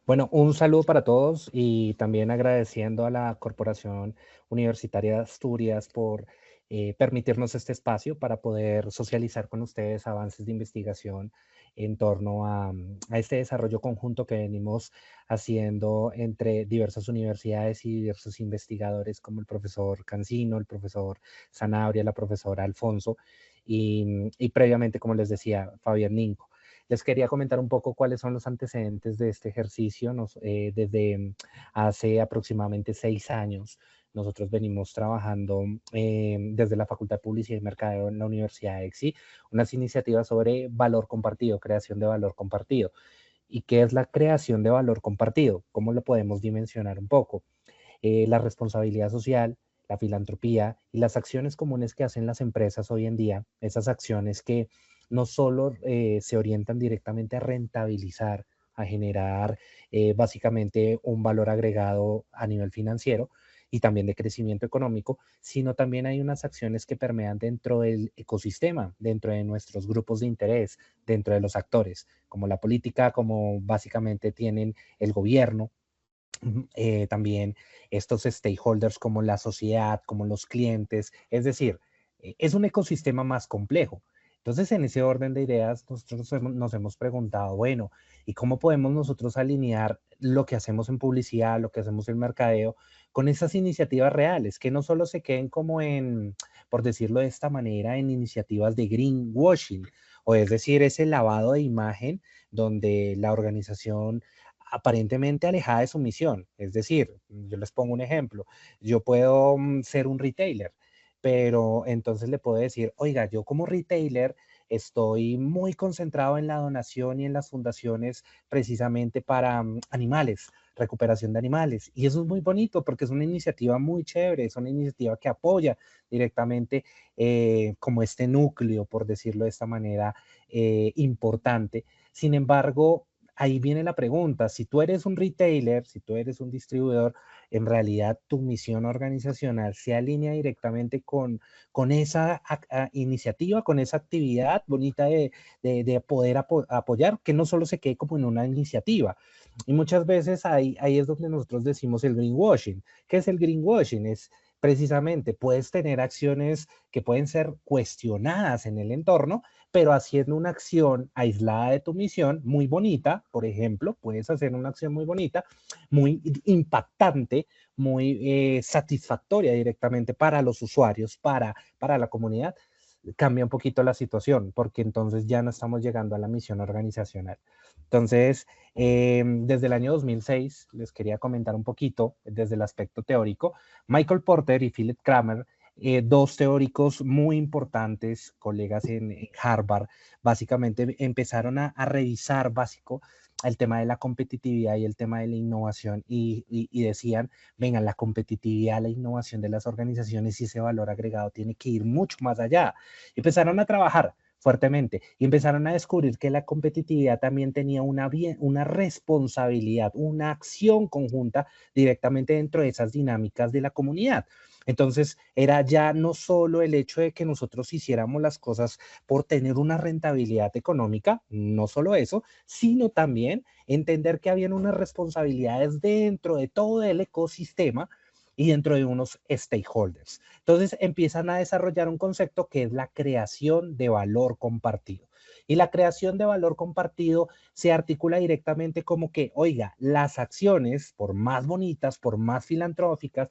Bueno, un saludo para todos y también agradeciendo a la Corporación Universitaria de Asturias por permitirnos este espacio para poder socializar con ustedes avances de investigación en torno a este desarrollo conjunto que venimos haciendo entre diversas universidades y diversos investigadores como el profesor Cancino, el profesor Sanabria, la profesora Alfonso y previamente, como les decía, Fabián Ninco. Les quería comentar un poco cuáles son los antecedentes de este ejercicio. Desde hace aproximadamente 6 años, nosotros venimos trabajando desde la Facultad de Publicidad y Mercadeo en la Universidad de EXI, unas iniciativas sobre valor compartido, creación de valor compartido. ¿Y qué es la creación de valor compartido? ¿Cómo lo podemos dimensionar un poco? La responsabilidad social, la filantropía y las acciones comunes que hacen las empresas hoy en día, esas acciones que no solo se orientan directamente a rentabilizar, a generar básicamente un valor agregado a nivel financiero y también de crecimiento económico, sino también hay unas acciones que permean dentro del ecosistema, dentro de nuestros grupos de interés, dentro de los actores, como la política, como básicamente tienen el gobierno, también estos stakeholders como la sociedad, como los clientes, es decir, es un ecosistema más complejo. Entonces, en ese orden de ideas, nosotros nos hemos preguntado, bueno, ¿y cómo podemos nosotros alinear lo que hacemos en publicidad, lo que hacemos en mercadeo, con esas iniciativas reales, que no solo se queden como en, por decirlo de esta manera, en iniciativas de greenwashing, o es decir, ese lavado de imagen donde la organización aparentemente alejada de su misión. Es decir, yo les pongo un ejemplo, yo puedo ser un retailer, pero entonces le puedo decir, oiga, yo como retailer estoy muy concentrado en la donación y en las fundaciones precisamente para animales, recuperación de animales. Y eso es muy bonito porque es una iniciativa muy chévere, es una iniciativa que apoya directamente como este núcleo, por decirlo de esta manera, importante. Sin embargo, ahí viene la pregunta, si tú eres un retailer, si tú eres un distribuidor, en realidad tu misión organizacional se alinea directamente con esa iniciativa, con esa actividad bonita de poder apoyar, que no solo se quede como en una iniciativa. Y muchas veces ahí es donde nosotros decimos el greenwashing. ¿Qué es el greenwashing? Es precisamente, puedes tener acciones que pueden ser cuestionadas en el entorno, pero haciendo una acción aislada de tu misión, muy bonita, por ejemplo, puedes hacer una acción muy bonita, muy impactante, muy satisfactoria directamente para los usuarios, para la comunidad, cambia un poquito la situación, porque entonces ya no estamos llegando a la misión organizacional. Entonces, desde el año 2006, les quería comentar un poquito desde el aspecto teórico, Michael Porter y Philip Kramer, dos teóricos muy importantes, colegas en Harvard, básicamente empezaron a revisar básico el tema de la competitividad y el tema de la innovación y decían, venga, la competitividad, la innovación de las organizaciones y ese valor agregado tiene que ir mucho más allá. Empezaron a trabajar fuertemente y empezaron a descubrir que la competitividad también tenía una responsabilidad, una acción conjunta directamente dentro de esas dinámicas de la comunidad. Entonces, era ya no solo el hecho de que nosotros hiciéramos las cosas por tener una rentabilidad económica, no solo eso, sino también entender que habían unas responsabilidades dentro de todo el ecosistema y dentro de unos stakeholders. Entonces empiezan a desarrollar un concepto que es la creación de valor compartido. Y la creación de valor compartido se articula directamente como que, oiga, las acciones, por más bonitas, por más filantróficas,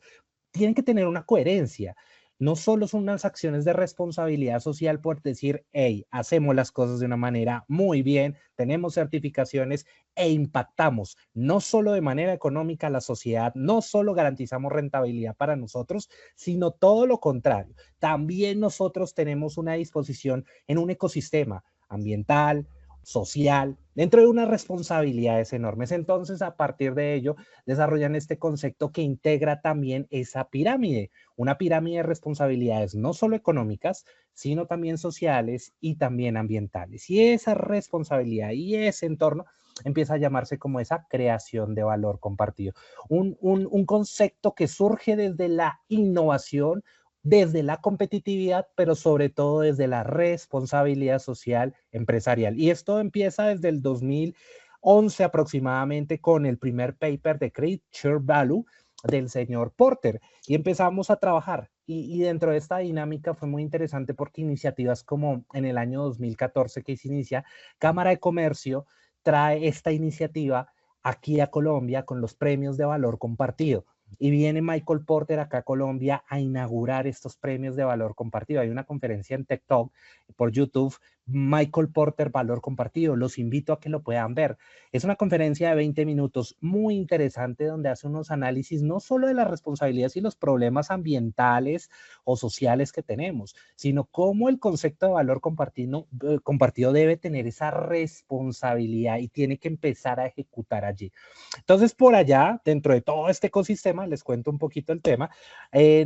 tienen que tener una coherencia. No solo son unas acciones de responsabilidad social por decir, hey, hacemos las cosas de una manera muy bien, tenemos certificaciones e impactamos no solo de manera económica a la sociedad, no solo garantizamos rentabilidad para nosotros, sino todo lo contrario. También nosotros tenemos una disposición en un ecosistema ambiental, social, dentro de unas responsabilidades enormes. Entonces, a partir de ello, desarrollan este concepto que integra también esa pirámide, una pirámide de responsabilidades no solo económicas, sino también sociales y también ambientales. Y esa responsabilidad y ese entorno empieza a llamarse como esa creación de valor compartido. Un concepto que surge desde la innovación, desde la competitividad, pero sobre todo desde la responsabilidad social empresarial. Y esto empieza desde el 2000 2011 aproximadamente con el primer paper de Create Share Value del señor Porter y empezamos a trabajar. Y dentro de esta dinámica fue muy interesante porque iniciativas como en el año 2014 que se inicia, Cámara de Comercio trae esta iniciativa aquí a Colombia con los premios de valor compartido. Y viene Michael Porter acá a Colombia a inaugurar estos premios de valor compartido. Hay una conferencia en TikTok por YouTube, Michael Porter Valor Compartido. Los invito a que lo puedan ver. Es una conferencia de 20 minutos muy interesante donde hace unos análisis no solo de las responsabilidades y los problemas ambientales o sociales que tenemos, sino cómo el concepto de valor compartido debe tener esa responsabilidad y tiene que empezar a ejecutar allí. Entonces, por allá, dentro de todo este ecosistema, les cuento un poquito el tema,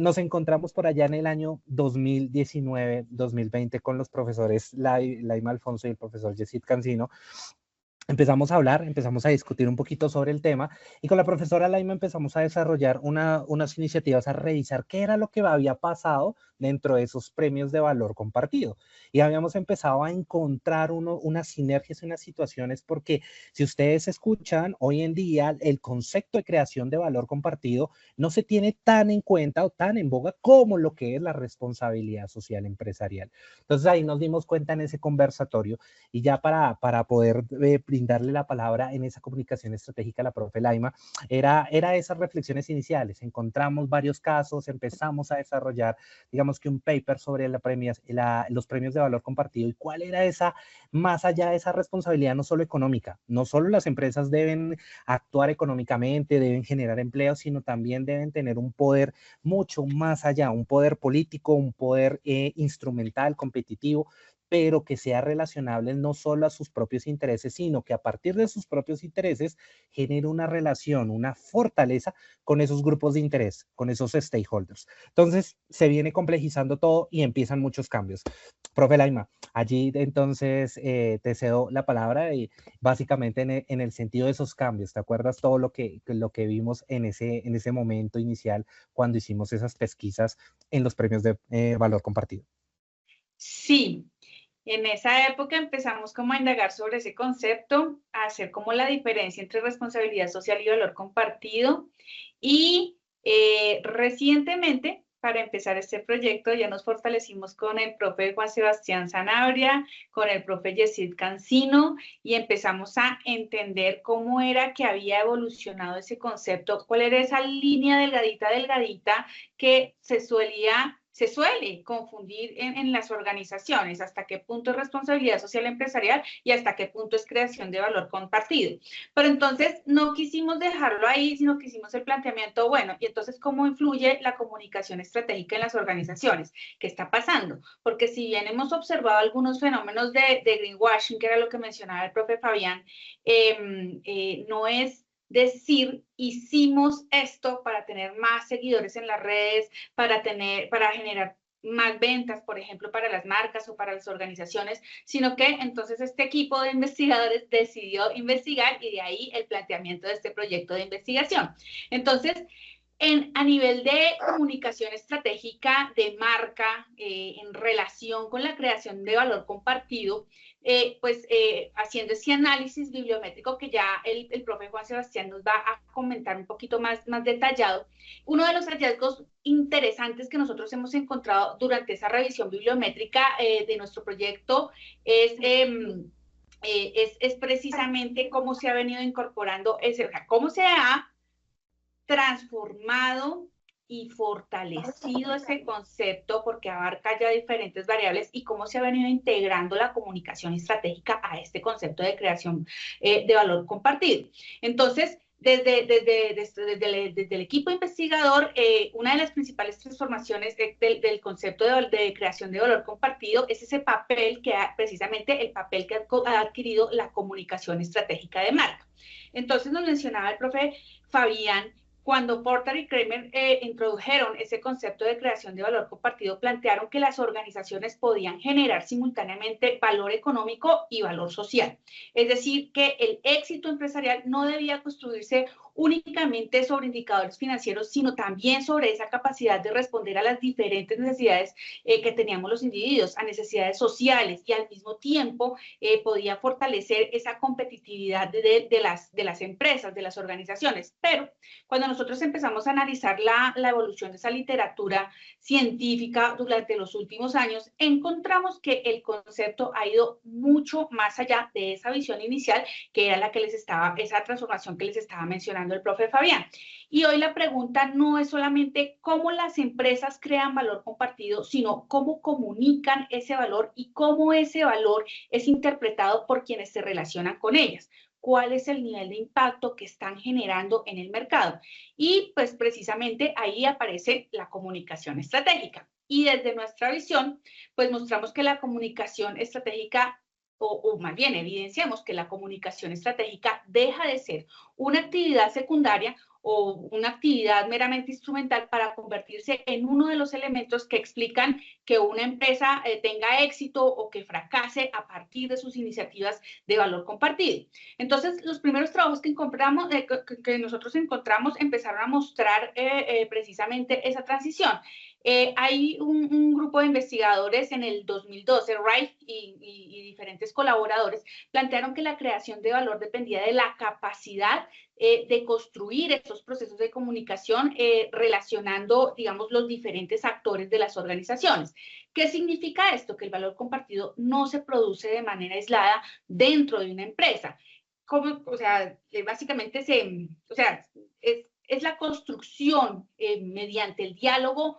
nos encontramos por allá en el año 2019-2020 con los profesores Laima Alfonso y el profesor Yesid Cancino. Empezamos a hablar, empezamos a discutir un poquito sobre el tema y con la profesora Laima empezamos a desarrollar unas iniciativas, a revisar qué era lo que había pasado dentro de esos premios de valor compartido. Y habíamos empezado a encontrar unas sinergias y unas situaciones porque si ustedes escuchan, hoy en día el concepto de creación de valor compartido no se tiene tan en cuenta o tan en boga como lo que es la responsabilidad social empresarial. Entonces ahí nos dimos cuenta en ese conversatorio y ya para poder brindarle la palabra en esa comunicación estratégica a la profe Laima, era esas reflexiones iniciales. Encontramos varios casos, empezamos a desarrollar, digamos que un paper sobre los premios de valor compartido y cuál era esa, más allá de esa responsabilidad, no solo económica, no solo las empresas deben actuar económicamente, deben generar empleo, sino también deben tener un poder mucho más allá, un poder político, un poder instrumental, competitivo, pero que sea relacionable no solo a sus propios intereses, sino que a partir de sus propios intereses genere una relación, una fortaleza con esos grupos de interés, con esos stakeholders. Entonces, se viene complejizando todo y empiezan muchos cambios. Profe Laima, allí entonces te cedo la palabra y básicamente en el sentido de esos cambios, ¿te acuerdas todo lo que vimos en ese momento inicial cuando hicimos esas pesquisas en los premios de valor compartido? Sí, en esa época empezamos como a indagar sobre ese concepto, a hacer como la diferencia entre responsabilidad social y valor compartido. Y recientemente, para empezar este proyecto, ya nos fortalecimos con el profe Juan Sebastián Sanabria, con el profe Yesid Cancino, y empezamos a entender cómo era que había evolucionado ese concepto, cuál era esa línea delgadita que se suele confundir en las organizaciones, hasta qué punto es responsabilidad social empresarial y hasta qué punto es creación de valor compartido. Pero entonces no quisimos dejarlo ahí, sino que hicimos el planteamiento, bueno, y entonces cómo influye la comunicación estratégica en las organizaciones, qué está pasando, porque si bien hemos observado algunos fenómenos de greenwashing, que era lo que mencionaba el profe Fabián, no es decir, hicimos esto para tener más seguidores en las redes, para generar más ventas, por ejemplo, para las marcas o para las organizaciones, sino que entonces este equipo de investigadores decidió investigar y de ahí el planteamiento de este proyecto de investigación. Entonces, a nivel de comunicación estratégica de marca, en relación con la creación de valor compartido, haciendo ese análisis bibliométrico que ya el profe Juan Sebastián nos va a comentar un poquito más detallado, uno de los hallazgos interesantes que nosotros hemos encontrado durante esa revisión bibliométrica de nuestro proyecto es precisamente cómo se ha venido incorporando cómo se ha transformado y fortalecido ese concepto porque abarca ya diferentes variables y cómo se ha venido integrando la comunicación estratégica a este concepto de creación de valor compartido. Entonces, desde el equipo investigador, una de las principales transformaciones del concepto de creación de valor compartido es ese papel precisamente el papel que ha adquirido la comunicación estratégica de marca. Entonces nos mencionaba el profe Fabián, cuando Porter y Kramer introdujeron ese concepto de creación de valor compartido, plantearon que las organizaciones podían generar simultáneamente valor económico y valor social. Es decir, que el éxito empresarial no debía construirse únicamente sobre indicadores financieros, sino también sobre esa capacidad de responder a las diferentes necesidades que teníamos los individuos, a necesidades sociales, y al mismo tiempo podía fortalecer esa competitividad de las empresas, de las organizaciones. Pero cuando nosotros empezamos a analizar la evolución de esa literatura científica durante los últimos años, encontramos que el concepto ha ido mucho más allá de esa visión inicial, que era la que les estaba, esa transformación que les estaba mencionando el profe Fabián. Y hoy la pregunta no es solamente cómo las empresas crean valor compartido, sino cómo comunican ese valor y cómo ese valor es interpretado por quienes se relacionan con ellas. ¿Cuál es el nivel de impacto que están generando en el mercado? Y pues precisamente ahí aparece la comunicación estratégica. Y desde nuestra visión, pues mostramos que la comunicación estratégica, o más bien evidenciamos que la comunicación estratégica deja de ser una actividad secundaria o una actividad meramente instrumental para convertirse en uno de los elementos que explican que una empresa tenga éxito o que fracase a partir de sus iniciativas de valor compartido. Entonces, los primeros trabajos que nosotros encontramos empezaron a mostrar precisamente esa transición. Hay un grupo de investigadores en el 2012, Wright y diferentes colaboradores, plantearon que la creación de valor dependía de la capacidad de construir estos procesos de comunicación relacionando, digamos, los diferentes actores de las organizaciones. ¿Qué significa esto? Que el valor compartido no se produce de manera aislada dentro de una empresa. O sea, básicamente es la construcción mediante el diálogo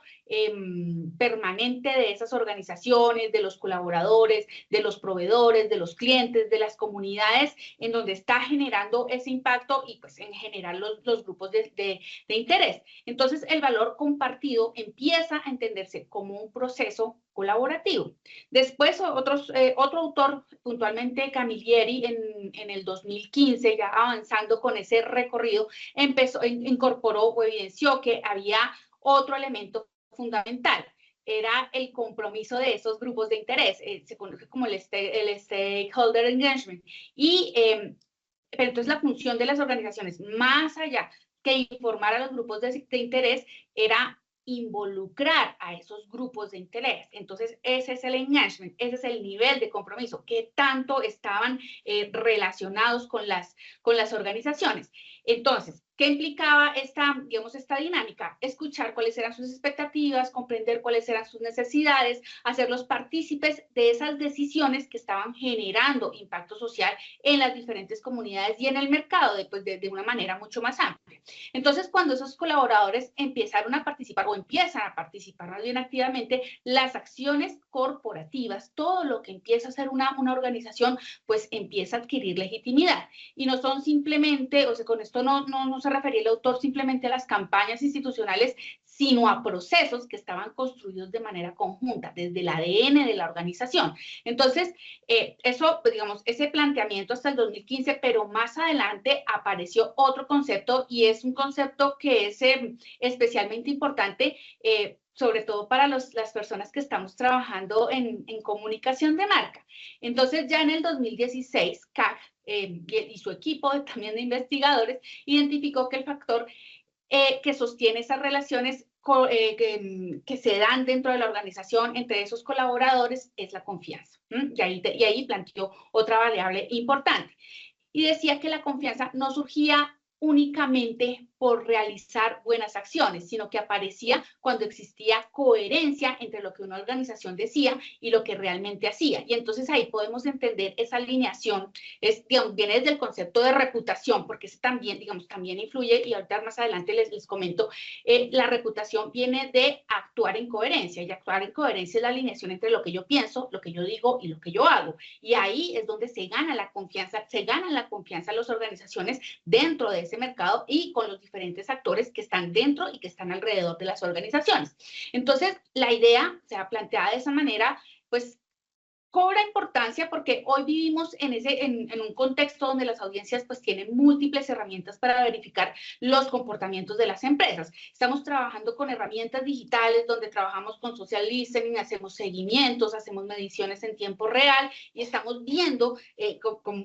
permanente de esas organizaciones, de los colaboradores, de los proveedores, de los clientes, de las comunidades, en donde está generando ese impacto y pues en general los grupos de interés. Entonces el valor compartido empieza a entenderse como un proceso colaborativo. Después otro autor, puntualmente Camilleri, en el 2015, ya avanzando con ese recorrido, incorporó o evidenció que había otro elemento fundamental, era el compromiso de esos grupos de interés, se conoce como el stakeholder engagement. Pero entonces la función de las organizaciones, más allá que informar a los grupos de interés, era involucrar a esos grupos de interés. Entonces, ese es el engagement, ese es el nivel de compromiso, que tanto estaban relacionados con las organizaciones. Entonces, ¿qué implicaba esta dinámica? Escuchar cuáles eran sus expectativas, comprender cuáles eran sus necesidades, hacerlos partícipes de esas decisiones que estaban generando impacto social en las diferentes comunidades y en el mercado de una manera mucho más amplia. Entonces, cuando esos colaboradores empiezan a participar más bien activamente, las acciones corporativas, todo lo que empieza a ser una organización, pues empieza a adquirir legitimidad. Y no son simplemente, o sea, con esto no se refería el autor simplemente a las campañas institucionales, sino a procesos que estaban construidos de manera conjunta, desde el ADN de la organización. Entonces, eso, digamos, ese planteamiento hasta el 2015, pero más adelante apareció otro concepto, y es un concepto que es especialmente importante, sobre todo para las personas que estamos trabajando en comunicación de marca. Entonces, ya en el 2016, CAC y su equipo también de investigadores identificó que el factor que sostiene esas relaciones que se dan dentro de la organización entre esos colaboradores es la confianza. Y ahí planteó otra variable importante. Y decía que la confianza no surgía únicamente por realizar buenas acciones, sino que aparecía cuando existía coherencia entre lo que una organización decía y lo que realmente hacía. Y entonces ahí podemos entender esa alineación, viene desde el concepto de reputación, porque ese también, también influye, y ahorita más adelante les comento, la reputación viene de actuar en coherencia, y actuar en coherencia es la alineación entre lo que yo pienso, lo que yo digo y lo que yo hago. Y ahí es donde se gana la confianza, las organizaciones dentro de ese mercado y con los diferentes actores que están dentro y que están alrededor de las organizaciones. Entonces, la idea, o sea, planteada de esa manera, pues cobra importancia porque hoy vivimos en un contexto donde las audiencias pues tienen múltiples herramientas para verificar los comportamientos de las empresas. Estamos trabajando con herramientas digitales donde trabajamos con social listening, hacemos seguimientos, hacemos mediciones en tiempo real y estamos viendo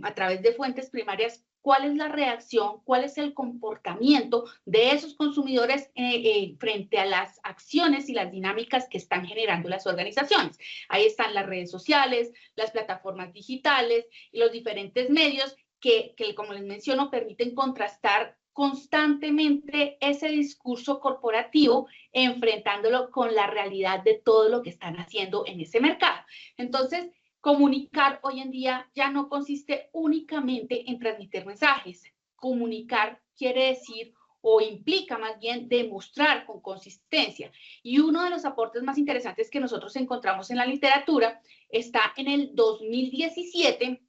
a través de fuentes primarias cuál es la reacción, cuál es el comportamiento de esos consumidores frente a las acciones y las dinámicas que están generando las organizaciones. Ahí están las redes sociales, las plataformas digitales y los diferentes medios que como les menciono, permiten contrastar constantemente ese discurso corporativo, enfrentándolo con la realidad de todo lo que están haciendo en ese mercado. Entonces, comunicar hoy en día ya no consiste únicamente en transmitir mensajes. Comunicar quiere decir o implica más bien demostrar con consistencia. Y uno de los aportes más interesantes que nosotros encontramos en la literatura está en el 2017.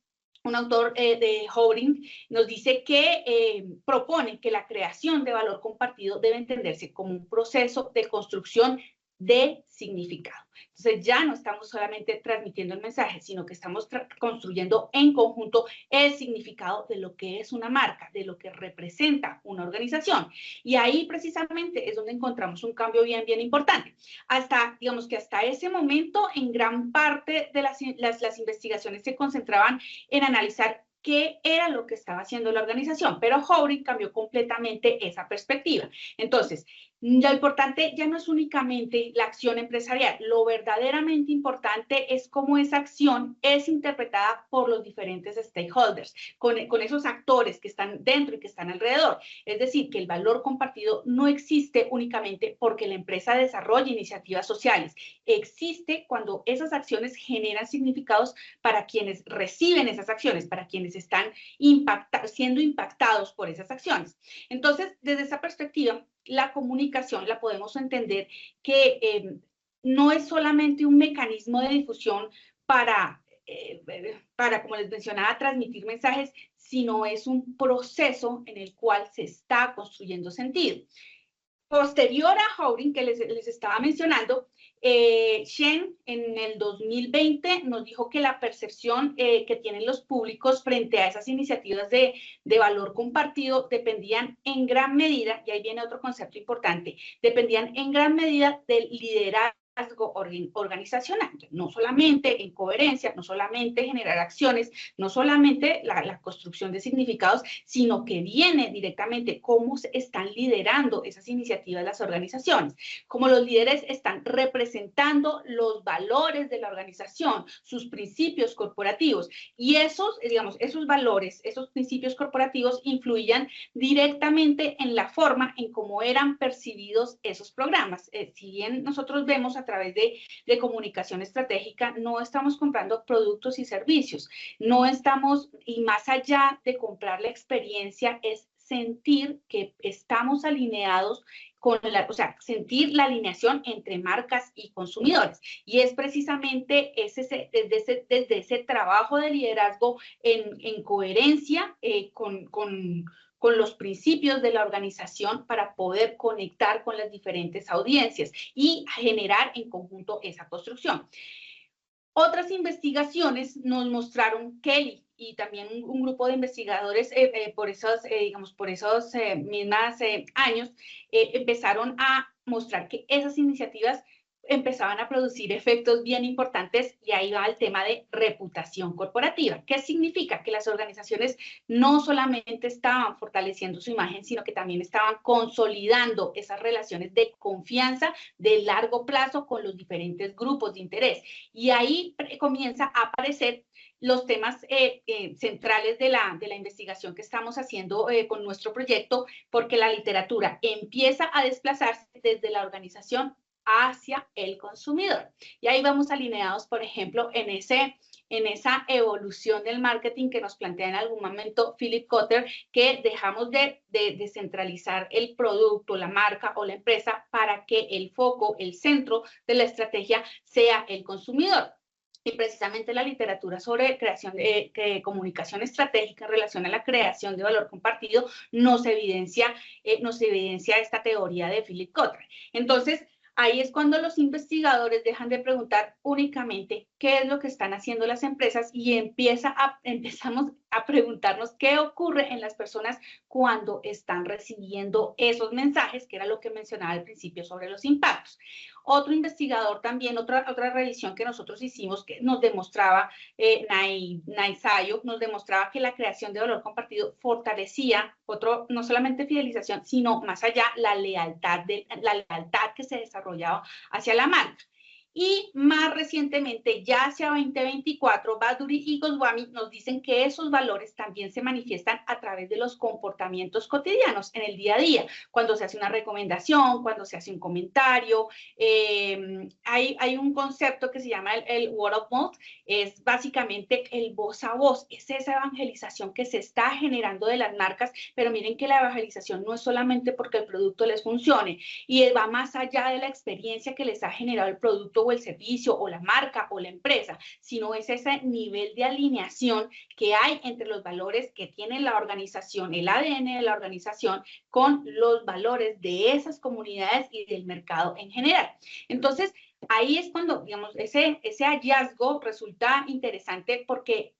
Un autor de Howring nos dice que propone que la creación de valor compartido debe entenderse como un proceso de construcción de significado. Entonces ya no estamos solamente transmitiendo el mensaje, sino que estamos construyendo en conjunto el significado de lo que es una marca, de lo que representa una organización. Y ahí precisamente es donde encontramos un cambio bien importante. Digamos que hasta ese momento, en gran parte de las investigaciones se concentraban en analizar qué era lo que estaba haciendo la organización, pero Howring cambió completamente esa perspectiva. Entonces, lo importante ya no es únicamente la acción empresarial, lo verdaderamente importante es cómo esa acción es interpretada por los diferentes stakeholders, con esos actores que están dentro y que están alrededor. Es decir, que el valor compartido no existe únicamente porque la empresa desarrolla iniciativas sociales, existe cuando esas acciones generan significados para quienes reciben esas acciones, para quienes están siendo impactados por esas acciones. Entonces, desde esa perspectiva, la comunicación la podemos entender que no es solamente un mecanismo de difusión para, como les mencionaba, transmitir mensajes, sino es un proceso en el cual se está construyendo sentido. Posterior a Howring, que les estaba mencionando, Shen en el 2020 nos dijo que la percepción que tienen los públicos frente a esas iniciativas de valor compartido dependían en gran medida, y ahí viene otro concepto importante, dependían en gran medida del liderazgo organizacional, no solamente en coherencia, no solamente generar acciones, no solamente la construcción de significados, sino que viene directamente cómo están liderando esas iniciativas las organizaciones, cómo los líderes están representando los valores de la organización, sus principios corporativos, y esos valores, esos principios corporativos influían directamente en la forma en cómo eran percibidos esos programas. Si bien nosotros vemos a través de comunicación estratégica, no estamos comprando productos y servicios, no estamos, y más allá de comprar la experiencia, es sentir que estamos alineados con sentir la alineación entre marcas y consumidores. Y es precisamente desde ese trabajo de liderazgo en coherencia con los principios de la organización para poder conectar con las diferentes audiencias y generar en conjunto esa construcción. Otras investigaciones nos mostraron Kelly y también un grupo de investigadores por esos mismos años empezaron a mostrar que esas iniciativas empezaban a producir efectos bien importantes, y ahí va el tema de reputación corporativa. ¿Qué significa? Que las organizaciones no solamente estaban fortaleciendo su imagen, sino que también estaban consolidando esas relaciones de confianza de largo plazo con los diferentes grupos de interés. Y ahí comienza a aparecer los temas centrales de la investigación que estamos haciendo con nuestro proyecto, porque la literatura empieza a desplazarse desde la organización hacia el consumidor. Y ahí vamos alineados, por ejemplo, en esa evolución del marketing que nos plantea en algún momento Philip Kotler, que dejamos de descentralizar el producto, la marca o la empresa para que el foco, el centro de la estrategia sea el consumidor. Y precisamente la literatura sobre creación de comunicación estratégica en relación a la creación de valor compartido nos evidencia esta teoría de Philip Kotler. Entonces, ahí es cuando los investigadores dejan de preguntar únicamente qué es lo que están haciendo las empresas y empezamos a preguntarnos qué ocurre en las personas cuando están recibiendo esos mensajes, que era lo que mencionaba al principio sobre los impactos. Otro investigador también, otra revisión que nosotros hicimos, que nos demostraba, Naisayo, nos demostraba que la creación de valor compartido fortalecía, no solamente fidelización, sino más allá, la lealtad que se desarrollaba hacia la marca. Y más recientemente, ya hacia 2024, Bhaduri y Goswami nos dicen que esos valores también se manifiestan a través de los comportamientos cotidianos en el día a día, cuando se hace una recomendación, cuando se hace un comentario. Hay un concepto que se llama el word of mouth, es básicamente el voz a voz, es esa evangelización que se está generando de las marcas, pero miren que la evangelización no es solamente porque el producto les funcione, y va más allá de la experiencia que les ha generado el producto o el servicio o la marca o la empresa, sino es ese nivel de alineación que hay entre los valores que tiene la organización, el ADN de la organización, con los valores de esas comunidades y del mercado en general. Entonces, ahí es cuando, digamos, ese hallazgo resulta interesante porque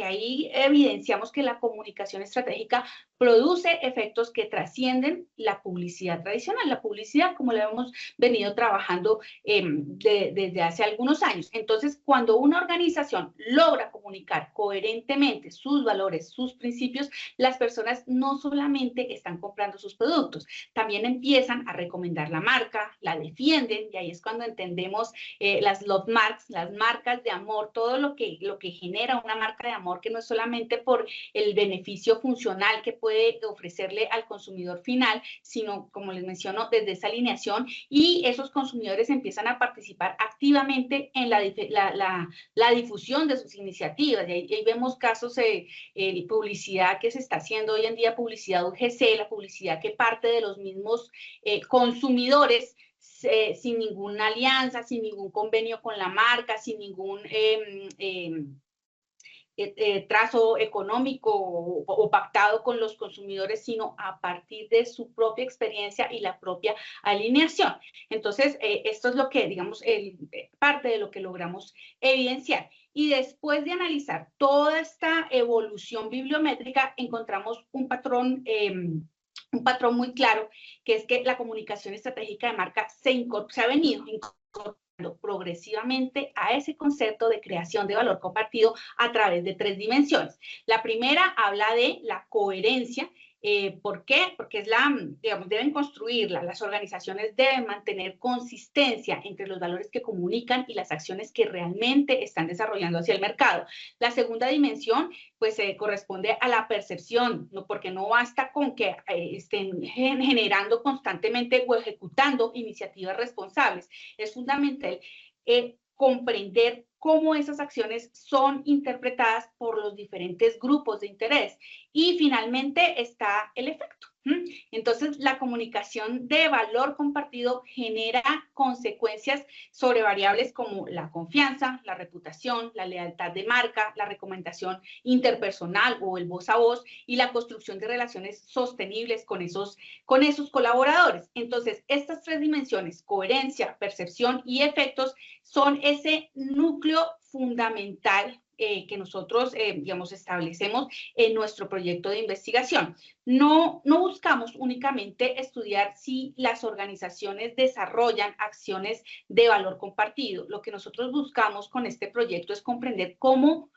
ahí evidenciamos que la comunicación estratégica produce efectos que trascienden la publicidad tradicional, la publicidad como la hemos venido trabajando desde hace algunos años. Entonces, cuando una organización logra comunicar coherentemente sus valores, sus principios, las personas no solamente están comprando sus productos, también empiezan a recomendar la marca, la defienden, y ahí es cuando entendemos las love marks, las marcas de amor, todo lo que genera una marca de amor, que no es solamente por el beneficio funcional que puede ofrecerle al consumidor final, sino, como les menciono, desde esa alineación, y esos consumidores empiezan a participar activamente en la difusión de sus iniciativas. Y ahí vemos casos de publicidad que se está haciendo hoy en día, publicidad UGC, la publicidad que parte de los mismos consumidores, sin ninguna alianza, sin ningún convenio con la marca, sin ningún trazo económico o pactado con los consumidores, sino a partir de su propia experiencia y la propia alineación. Entonces, esto es lo que, digamos, parte de lo que logramos evidenciar. Y después de analizar toda esta evolución bibliométrica, encontramos un patrón muy claro, que es que la comunicación estratégica de marca se ha venido incorporando progresivamente a ese concepto de creación de valor compartido a través de 3 dimensiones. La primera habla de la coherencia. ¿Por qué? Porque digamos, deben construirla, las organizaciones deben mantener consistencia entre los valores que comunican y las acciones que realmente están desarrollando hacia el mercado. La segunda dimensión, pues, corresponde a la percepción, ¿no? Porque no basta con que estén generando constantemente o ejecutando iniciativas responsables. Es fundamental comprender cómo esas acciones son interpretadas por los diferentes grupos de interés. Y finalmente está el efecto. Entonces, la comunicación de valor compartido genera consecuencias sobre variables como la confianza, la reputación, la lealtad de marca, la recomendación interpersonal o el voz a voz, y la construcción de relaciones sostenibles con esos colaboradores. Entonces, estas 3 dimensiones, coherencia, percepción y efectos, son ese núcleo fundamental que nosotros, digamos, establecemos en nuestro proyecto de investigación. No buscamos únicamente estudiar si las organizaciones desarrollan acciones de valor compartido. Lo que nosotros buscamos con este proyecto es comprender cómo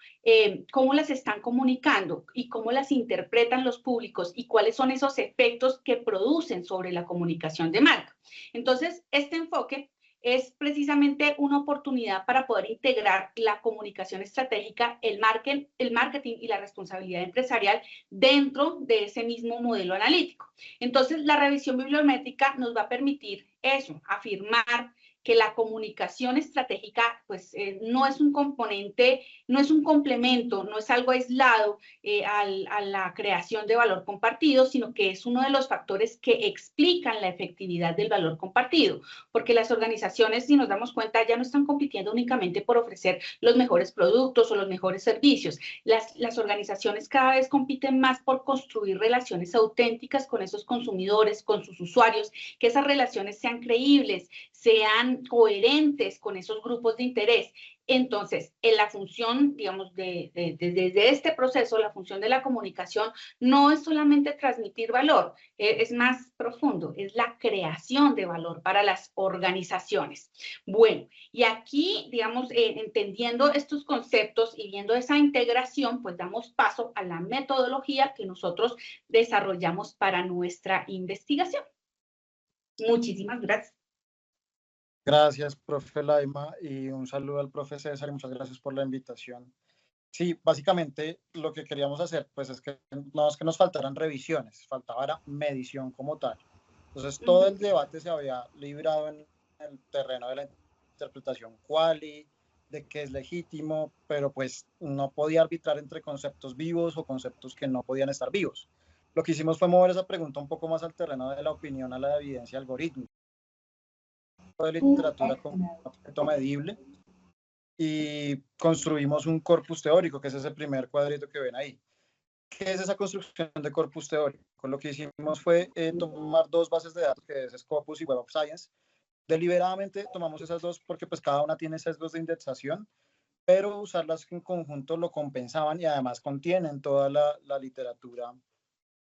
las están comunicando y cómo las interpretan los públicos y cuáles son esos efectos que producen sobre la comunicación de marca. Entonces, este enfoque es precisamente una oportunidad para poder integrar la comunicación estratégica, el marketing y la responsabilidad empresarial dentro de ese mismo modelo analítico. Entonces, la revisión bibliométrica nos va a permitir eso, afirmar que la comunicación estratégica, pues, no es un componente, no es un complemento, no es algo aislado a la creación de valor compartido, sino que es uno de los factores que explican la efectividad del valor compartido, porque las organizaciones, si nos damos cuenta, ya no están compitiendo únicamente por ofrecer los mejores productos o los mejores servicios. Las organizaciones cada vez compiten más por construir relaciones auténticas con esos consumidores, con sus usuarios, que esas relaciones sean creíbles, sean coherentes con esos grupos de interés. Entonces, en la función, digamos, desde este proceso, la función de la comunicación no es solamente transmitir valor, es más profundo, es la creación de valor para las organizaciones. Bueno, y aquí, digamos, entendiendo estos conceptos y viendo esa integración, pues damos paso a la metodología que nosotros desarrollamos para nuestra investigación. Muchísimas gracias. Gracias, profe Laima, y un saludo al profe César y muchas gracias por la invitación. Sí, básicamente lo que queríamos hacer, pues es que no es que nos faltaran revisiones, faltaba la medición como tal. Entonces, todo el debate se había librado en el terreno de la interpretación quali, de qué es legítimo, pero pues no podía arbitrar entre conceptos vivos o conceptos que no podían estar vivos. Lo que hicimos fue mover esa pregunta un poco más al terreno de la opinión, a la evidencia algorítmica, de literatura como objeto medible, y construimos un corpus teórico, que es ese primer cuadrito que ven ahí. ¿Qué es esa construcción de corpus teórico? Lo que hicimos fue tomar dos bases de datos, que es Scopus y Web of Science. Deliberadamente tomamos esas dos porque pues cada una tiene sesgos de indexación, pero usarlas en conjunto lo compensaban y además contienen toda la literatura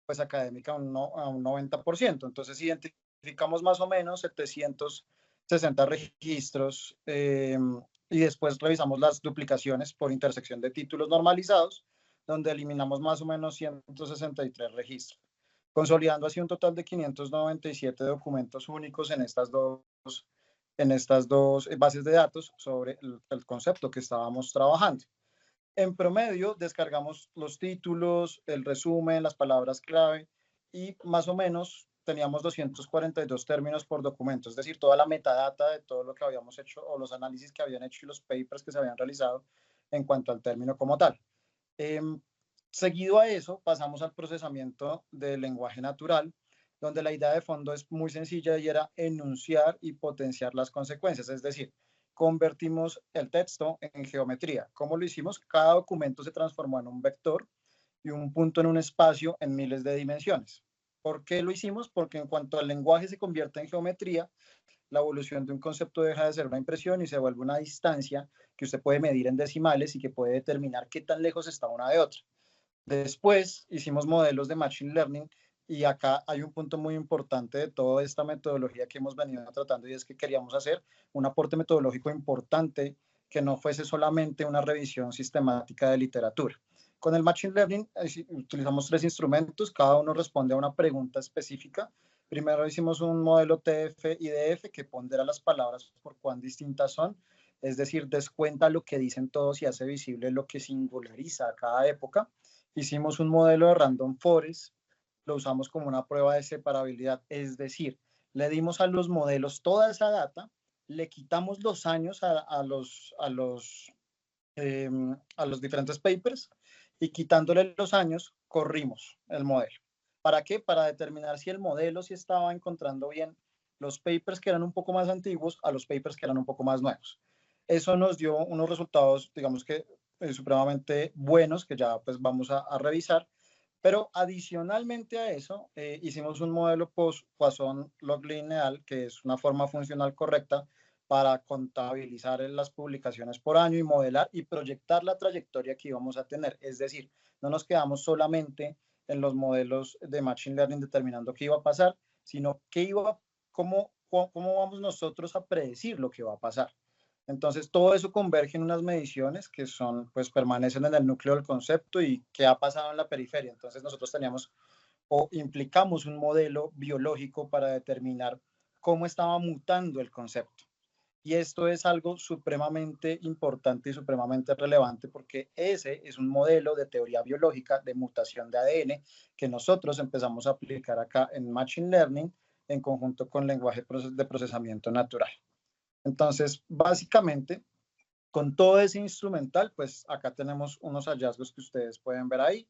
pues académica a un 90%. Entonces identificamos más o menos 760 registros y después revisamos las duplicaciones por intersección de títulos normalizados, donde eliminamos más o menos 163 registros, consolidando así un total de 597 documentos únicos en estas dos bases de datos sobre el concepto que estábamos trabajando. En promedio, descargamos los títulos, el resumen, las palabras clave y más o menos teníamos 242 términos por documento, es decir, toda la metadata de todo lo que habíamos hecho o los análisis que habían hecho y los papers que se habían realizado en cuanto al término como tal. Seguido a eso, pasamos al procesamiento del lenguaje natural, donde la idea de fondo es muy sencilla y era enunciar y potenciar las consecuencias, es decir, convertimos el texto en geometría. ¿Cómo lo hicimos? Cada documento se transformó en un vector y un punto en un espacio en miles de dimensiones. ¿Por qué lo hicimos? Porque en cuanto al lenguaje se convierte en geometría, la evolución de un concepto deja de ser una impresión y se vuelve una distancia que usted puede medir en decimales y que puede determinar qué tan lejos está una de otra. Después hicimos modelos de Machine Learning y acá hay un punto muy importante de toda esta metodología que hemos venido tratando y es que queríamos hacer un aporte metodológico importante que no fuese solamente una revisión sistemática de literatura. Con el Machine Learning utilizamos 3 instrumentos, cada uno responde a una pregunta específica. Primero hicimos un modelo TF-IDF que pondera las palabras por cuán distintas son, es decir, descuenta lo que dicen todos y hace visible lo que singulariza a cada época. Hicimos un modelo de Random Forest, lo usamos como una prueba de separabilidad, es decir, le dimos a los modelos toda esa data, le quitamos los años a los diferentes papers y quitándole los años, corrimos el modelo. ¿Para qué? Para determinar si el modelo sí estaba encontrando bien los papers que eran un poco más antiguos a los papers que eran un poco más nuevos. Eso nos dio unos resultados, digamos que supremamente buenos, que ya pues vamos a revisar. Pero adicionalmente a eso, hicimos un modelo Poisson-log lineal, que es una forma funcional correcta para contabilizar las publicaciones por año y modelar y proyectar la trayectoria que íbamos a tener. Es decir, no nos quedamos solamente en los modelos de Machine Learning determinando qué iba a pasar, sino cómo vamos nosotros a predecir lo que va a pasar. Entonces, todo eso converge en unas mediciones que son, pues, permanecen en el núcleo del concepto y qué ha pasado en la periferia. Entonces, nosotros teníamos o implicamos un modelo biológico para determinar cómo estaba mutando el concepto. Y esto es algo supremamente importante y supremamente relevante porque ese es un modelo de teoría biológica de mutación de ADN que nosotros empezamos a aplicar acá en Machine Learning en conjunto con lenguaje de procesamiento natural. Entonces, básicamente, con todo ese instrumental, pues acá tenemos unos hallazgos que ustedes pueden ver ahí.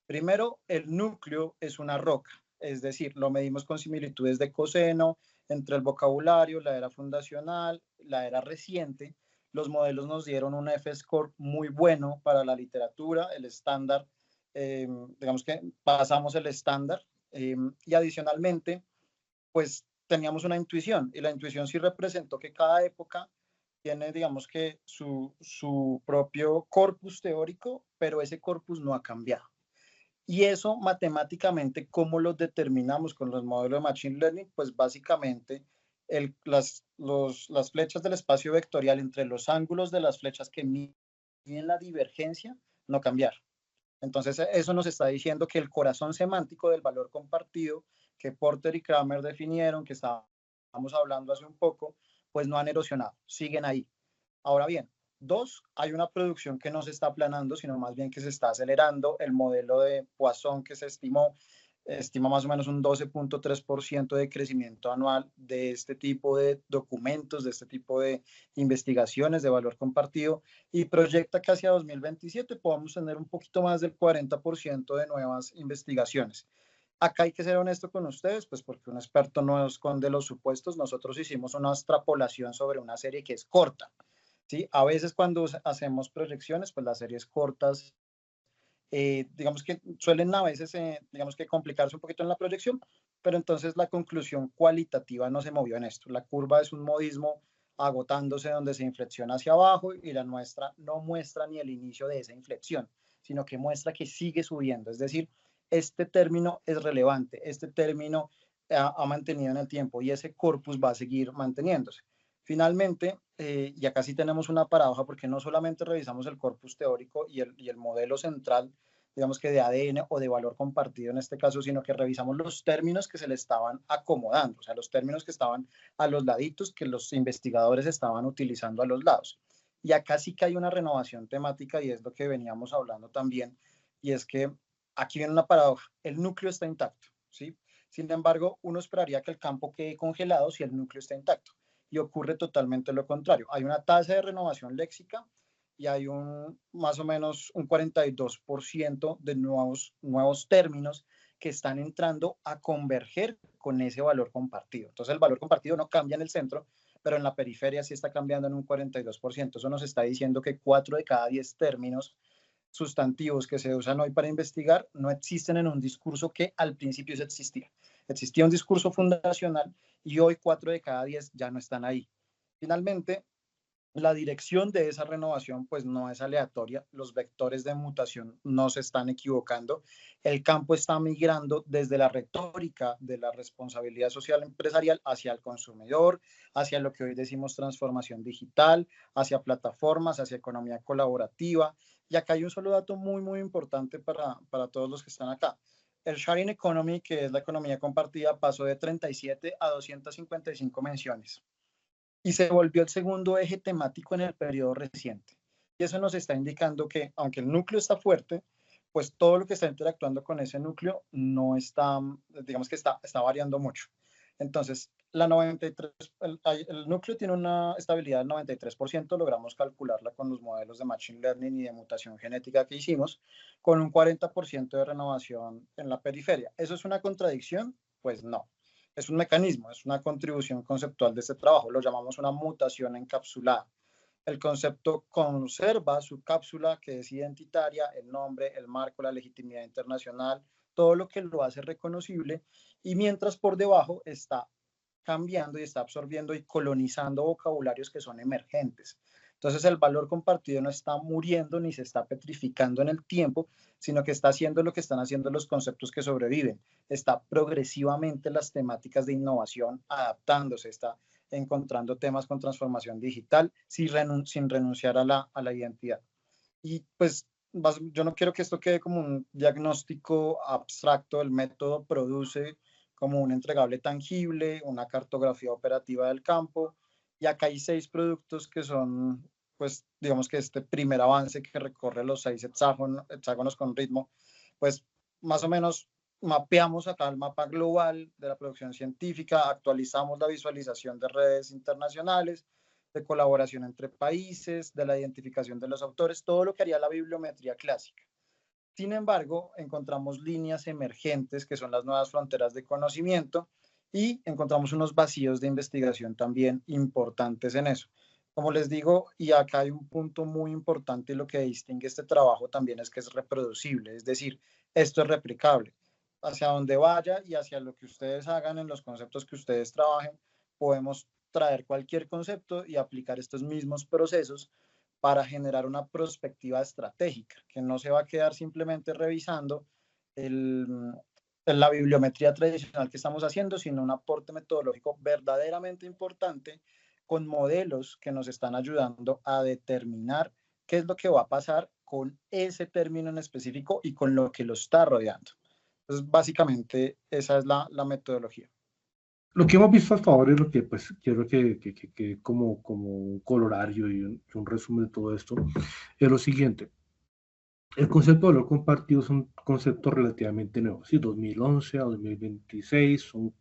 Primero, el núcleo es una roca, es decir, lo medimos con similitudes de coseno entre el vocabulario, la era fundacional, la era reciente. Los modelos nos dieron un F-score muy bueno para la literatura, el estándar, digamos que pasamos el estándar y adicionalmente, pues teníamos una intuición y la intuición sí representó que cada época tiene, digamos que su propio corpus teórico, pero ese corpus no ha cambiado. Y eso matemáticamente, ¿cómo lo determinamos con los modelos de Machine Learning? Pues básicamente las flechas del espacio vectorial entre los ángulos de las flechas que miden la divergencia no cambiaron. Entonces, eso nos está diciendo que el corazón semántico del valor compartido que Porter y Kramer definieron, que estábamos hablando hace un poco, pues no han erosionado, siguen ahí. Ahora bien, dos, hay una producción que no se está aplanando, sino más bien que se está acelerando. El modelo de Poisson que se estima más o menos un 12.3% de crecimiento anual de este tipo de documentos, de este tipo de investigaciones de valor compartido, y proyecta que hacia 2027 podamos tener un poquito más del 40% de nuevas investigaciones. Acá hay que ser honesto con ustedes, pues porque un experto no esconde los supuestos. Nosotros hicimos una extrapolación sobre una serie que es corta, ¿sí? A veces cuando hacemos proyecciones, pues las series cortas, digamos que suelen a veces, digamos que complicarse un poquito en la proyección, pero entonces la conclusión cualitativa no se movió en esto. La curva es un modismo agotándose donde se inflexiona hacia abajo, y la nuestra no muestra ni el inicio de esa inflexión, sino que muestra que sigue subiendo. Es decir, este término es relevante, este término ha mantenido en el tiempo y ese corpus va a seguir manteniéndose. Finalmente, y acá sí tenemos una paradoja, porque no solamente revisamos el corpus teórico y el modelo central, digamos que de ADN o de valor compartido en este caso, sino que revisamos los términos que se le estaban acomodando, o sea, los términos que estaban a los laditos, que los investigadores estaban utilizando a los lados. Y acá sí que hay una renovación temática, y es lo que veníamos hablando también, y es que aquí viene una paradoja: el núcleo está intacto, ¿sí? Sin embargo, uno esperaría que el campo quede congelado si el núcleo está intacto, y ocurre totalmente lo contrario. Hay una tasa de renovación léxica y hay más o menos un 42% de nuevos términos que están entrando a converger con ese valor compartido. Entonces el valor compartido no cambia en el centro, pero en la periferia sí está cambiando en un 42%. Eso nos está diciendo que 4 de cada 10 términos sustantivos que se usan hoy para investigar no existen en un discurso que al principio existía. Existía un discurso fundacional y hoy 4 de cada 10 ya no están ahí. Finalmente, la dirección de esa renovación pues no es aleatoria, los vectores de mutación no se están equivocando, el campo está migrando desde la retórica de la responsabilidad social empresarial hacia el consumidor, hacia lo que hoy decimos transformación digital, hacia plataformas, hacia economía colaborativa. Y acá hay un solo dato muy importante para todos los que están acá. El sharing economy, que es la economía compartida, pasó de 37 a 255 menciones y se volvió el segundo eje temático en el periodo reciente. Y eso nos está indicando que, aunque el núcleo está fuerte, pues todo lo que está interactuando con ese núcleo no está, digamos que está variando mucho. Entonces, el núcleo tiene una estabilidad del 93%, logramos calcularla con los modelos de Machine Learning y de mutación genética que hicimos, con un 40% de renovación en la periferia. ¿Eso es una contradicción? Pues no. Es un mecanismo, es una contribución conceptual de este trabajo, lo llamamos una mutación encapsulada. El concepto conserva su cápsula, que es identitaria, el nombre, el marco, la legitimidad internacional, todo lo que lo hace reconocible, y mientras por debajo está cambiando y está absorbiendo y colonizando vocabularios que son emergentes. Entonces el valor compartido no está muriendo ni se está petrificando en el tiempo, sino que está haciendo lo que están haciendo los conceptos que sobreviven. Está progresivamente las temáticas de innovación adaptándose, está encontrando temas con transformación digital sin renunciar a la identidad. Y pues yo no quiero que esto quede como un diagnóstico abstracto. El método produce como un entregable tangible, una cartografía operativa del campo, y acá hay 6 productos que son, pues digamos que este primer avance que recorre los 6 hexágonos con ritmo, pues más o menos mapeamos acá el mapa global de la producción científica, actualizamos la visualización de redes internacionales, de colaboración entre países, de la identificación de los autores, todo lo que haría la bibliometría clásica. Sin embargo, encontramos líneas emergentes que son las nuevas fronteras de conocimiento, y encontramos unos vacíos de investigación también importantes en eso. Como les digo, y acá hay un punto muy importante, y lo que distingue este trabajo también es que es reproducible, es decir, esto es replicable. Hacia donde vaya y hacia lo que ustedes hagan en los conceptos que ustedes trabajen, podemos traer cualquier concepto y aplicar estos mismos procesos para generar una perspectiva estratégica, que no se va a quedar simplemente revisando la bibliometría tradicional que estamos haciendo, sino un aporte metodológico verdaderamente importante con modelos que nos están ayudando a determinar qué es lo que va a pasar con ese término en específico y con lo que lo está rodeando. Entonces, básicamente, esa es la metodología. Lo que hemos visto hasta ahora es lo que pues quiero que como un colorario y un resumen de todo esto, es lo siguiente. El concepto de valor compartido es un concepto relativamente nuevo, ¿sí? 2011 a 2026, son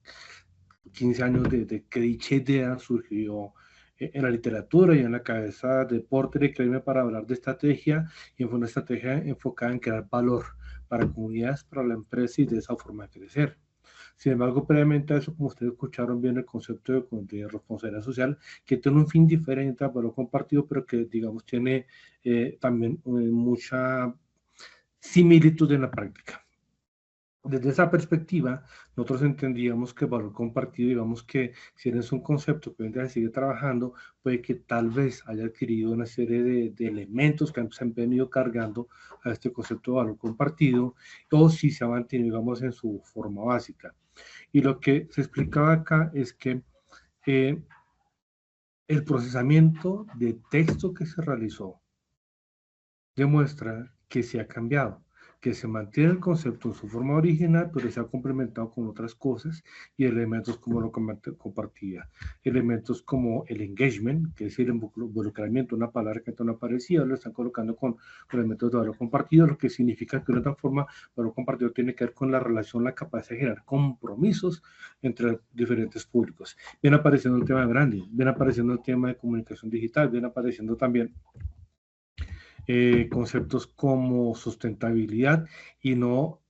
15 años de que dicha idea surgió en la literatura y en la cabeza de Porter y Kramer para hablar de estrategia, y fue una estrategia enfocada en crear valor para comunidades, para la empresa y de esa forma crecer. Sin embargo, previamente a eso, como ustedes escucharon bien, el concepto de responsabilidad social, que tiene un fin diferente al valor compartido, pero que, digamos, tiene también mucha similitud en la práctica. Desde esa perspectiva, nosotros entendíamos que el valor compartido, digamos que si eres un concepto que hoy en día sigue trabajando, puede que tal vez haya adquirido una serie de elementos que se han venido cargando a este concepto de valor compartido, o si se ha mantenido, digamos, en su forma básica. Y lo que se explicaba acá es que el procesamiento de texto que se realizó demuestra que se ha cambiado, que se mantiene el concepto en su forma original, pero se ha complementado con otras cosas y elementos como lo que compartía. Elementos como el engagement, que es el involucramiento, una palabra que no aparecía, lo están colocando con elementos de valor compartido, lo que significa que de otra forma, valor compartido tiene que ver con la relación, la capacidad de generar compromisos entre diferentes públicos. Viene apareciendo el tema de branding, viene apareciendo el tema de comunicación digital, viene apareciendo también conceptos como sustentabilidad y no,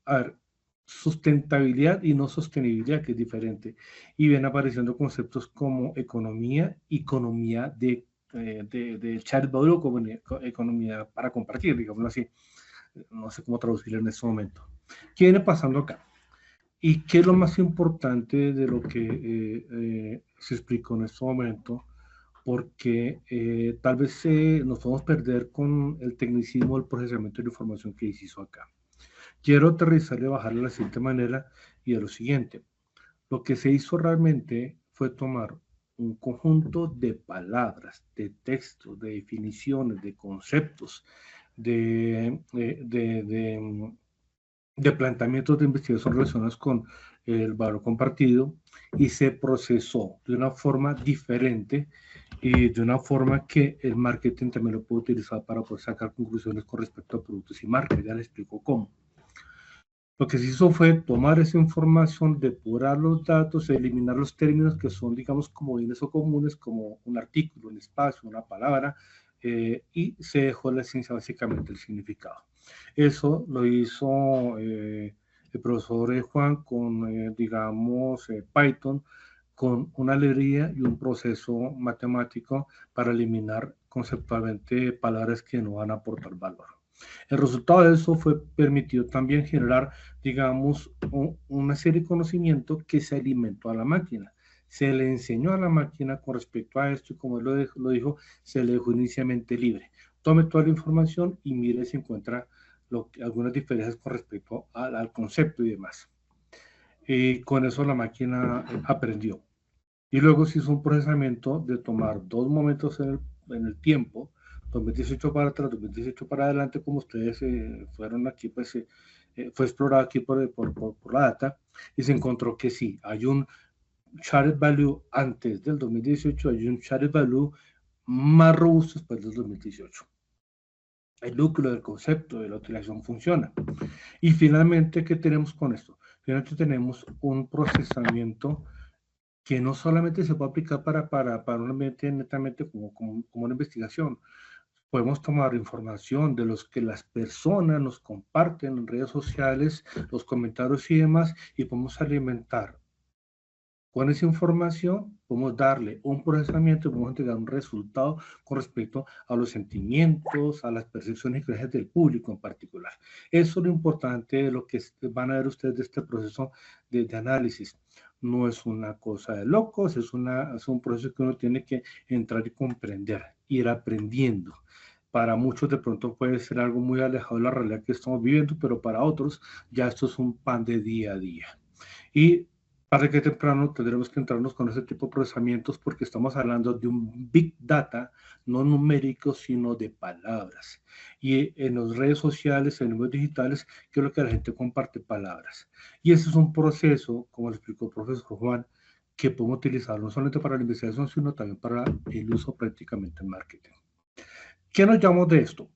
sustentabilidad y no sostenibilidad, que es diferente. Y vienen apareciendo conceptos como economía de shared value, como economía para compartir, digámoslo así. No sé cómo traducirlo en este momento. ¿Qué viene pasando acá? ¿Y qué es lo más importante de lo que se explicó en este momento? Porque tal vez nos podemos perder con el tecnicismo del procesamiento de la información que se hizo acá. Quiero aterrizarle y bajarle de la siguiente manera y de lo siguiente. Lo que se hizo realmente fue tomar un conjunto de palabras, de textos, de definiciones, de conceptos, de planteamientos de investigación relacionados con el valor compartido y se procesó de una forma diferente y de una forma que el marketing también lo puede utilizar para poder sacar conclusiones con respecto a productos y marcas. Ya les explico cómo. Lo que se hizo fue tomar esa información, depurar los datos, eliminar los términos que son, digamos, comodines o comunes, como un artículo, un espacio, una palabra, y se dejó la esencia, básicamente, el significado. Eso lo hizo el profesor Juan con, digamos, Python, con una librería y un proceso matemático para eliminar conceptualmente palabras que no van a aportar valor. El resultado de eso permitió también generar, digamos, una serie de conocimiento que se alimentó a la máquina. Se le enseñó a la máquina con respecto a esto y como él lo dijo, se le dejó inicialmente libre. Tome toda la información y mire si encuentra algunas diferencias con respecto al concepto y demás. Y con eso la máquina aprendió. Y luego se hizo un procesamiento de tomar 2 momentos en el tiempo, 2018 para atrás, 2018 para adelante, como ustedes fueron aquí, pues fue explorado aquí por la data y se encontró que sí, hay un shared value antes del 2018, hay un shared value más robusto después del 2018. El núcleo del concepto de la utilización funciona. Y finalmente, ¿qué tenemos con esto? Finalmente tenemos un procesamiento que no solamente se puede aplicar para un ambiente netamente como una investigación. Podemos tomar información de los que las personas nos comparten en redes sociales, los comentarios y demás, y podemos alimentar con esa información, podemos darle un procesamiento y podemos entregar un resultado con respecto a los sentimientos, a las percepciones y creencias del público en particular. Eso es lo importante de lo que van a ver ustedes de este proceso de análisis. no es una cosa de locos, es un proceso que uno tiene que entrar y comprender, ir aprendiendo. Para muchos de pronto puede ser algo muy alejado de la realidad que estamos viviendo, pero para otros ya esto es un pan de día a día. Y tarde que temprano tendremos que entrarnos con ese tipo de procesamientos porque estamos hablando de un big data, no numérico, sino de palabras. Y en las redes sociales, en los medios digitales, ¿qué es lo que la gente comparte? Palabras. Y ese es un proceso, como lo explicó el profesor Juan, que podemos utilizar no solamente para la investigación, sino también para el uso prácticamente en marketing. ¿Qué nos llamamos de esto?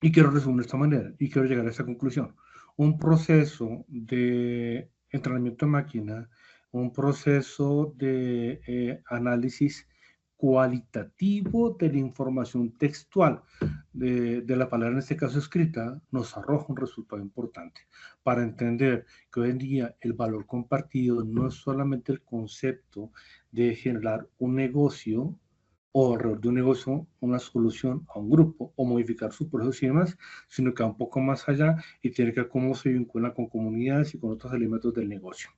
Y quiero resumir de esta manera, y quiero llegar a esta conclusión. Un proceso de entrenamiento de máquina, un proceso de análisis cualitativo de la información textual de la palabra, en este caso escrita, nos arroja un resultado importante para entender que hoy en día el valor compartido no es solamente el concepto de generar un negocio o alrededor de un negocio, una solución a un grupo o modificar sus procesos y demás, sino que va un poco más allá y tiene que ver cómo se vincula con comunidades y con otros elementos del negocio.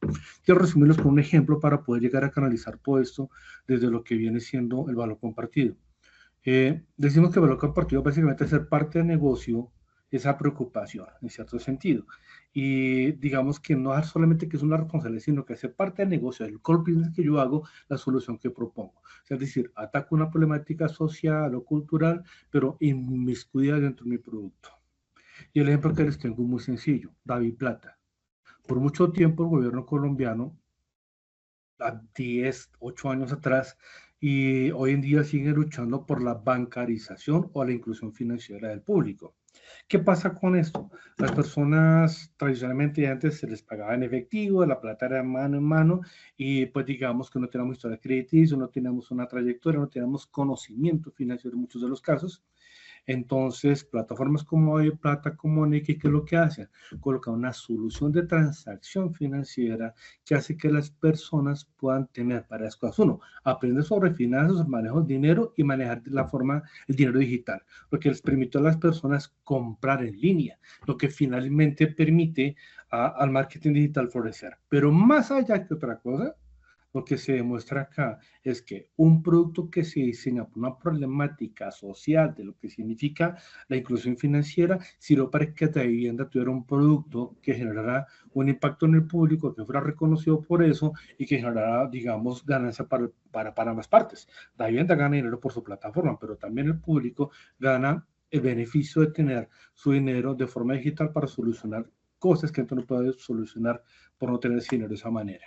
Quiero resumirlos con un ejemplo para poder llegar a canalizar todo esto desde lo que viene siendo el valor compartido. Decimos que el valor compartido básicamente es ser parte del negocio, esa preocupación, en cierto sentido. Y digamos que no es solamente que es una responsabilidad, sino que hacer parte del negocio, del core business que yo hago, la solución que propongo. Es decir, ataco una problemática social o cultural, pero inmiscuida dentro de mi producto. Y el ejemplo que les tengo es muy sencillo, David Plata. Por mucho tiempo el gobierno colombiano, a 10, 8 años atrás, y hoy en día sigue luchando por la bancarización o la inclusión financiera del público. ¿Qué pasa con esto? Las personas tradicionalmente antes se les pagaba en efectivo, la plata era mano en mano y pues digamos que no teníamos historia crediticia, no teníamos una trayectoria, no teníamos conocimiento financiero en muchos de los casos. Entonces, plataformas como Plata, como Nike, ¿qué es lo que hacen? Colocan una solución de transacción financiera que hace que las personas puedan tener varias cosas. Uno, aprender sobre finanzas, manejo del dinero y manejar de la forma el dinero digital, lo que les permite a las personas comprar en línea, lo que finalmente permite al marketing digital florecer. Pero más allá que otra cosa, lo que se demuestra acá es que un producto que se diseña por una problemática social de lo que significa la inclusión financiera, sirvió para que la vivienda tuviera un producto que generara un impacto en el público, que fuera reconocido por eso y que generara, digamos, ganancia para ambas partes. La vivienda gana dinero por su plataforma, pero también el público gana el beneficio de tener su dinero de forma digital para solucionar cosas que entonces no puede solucionar por no tener ese dinero de esa manera.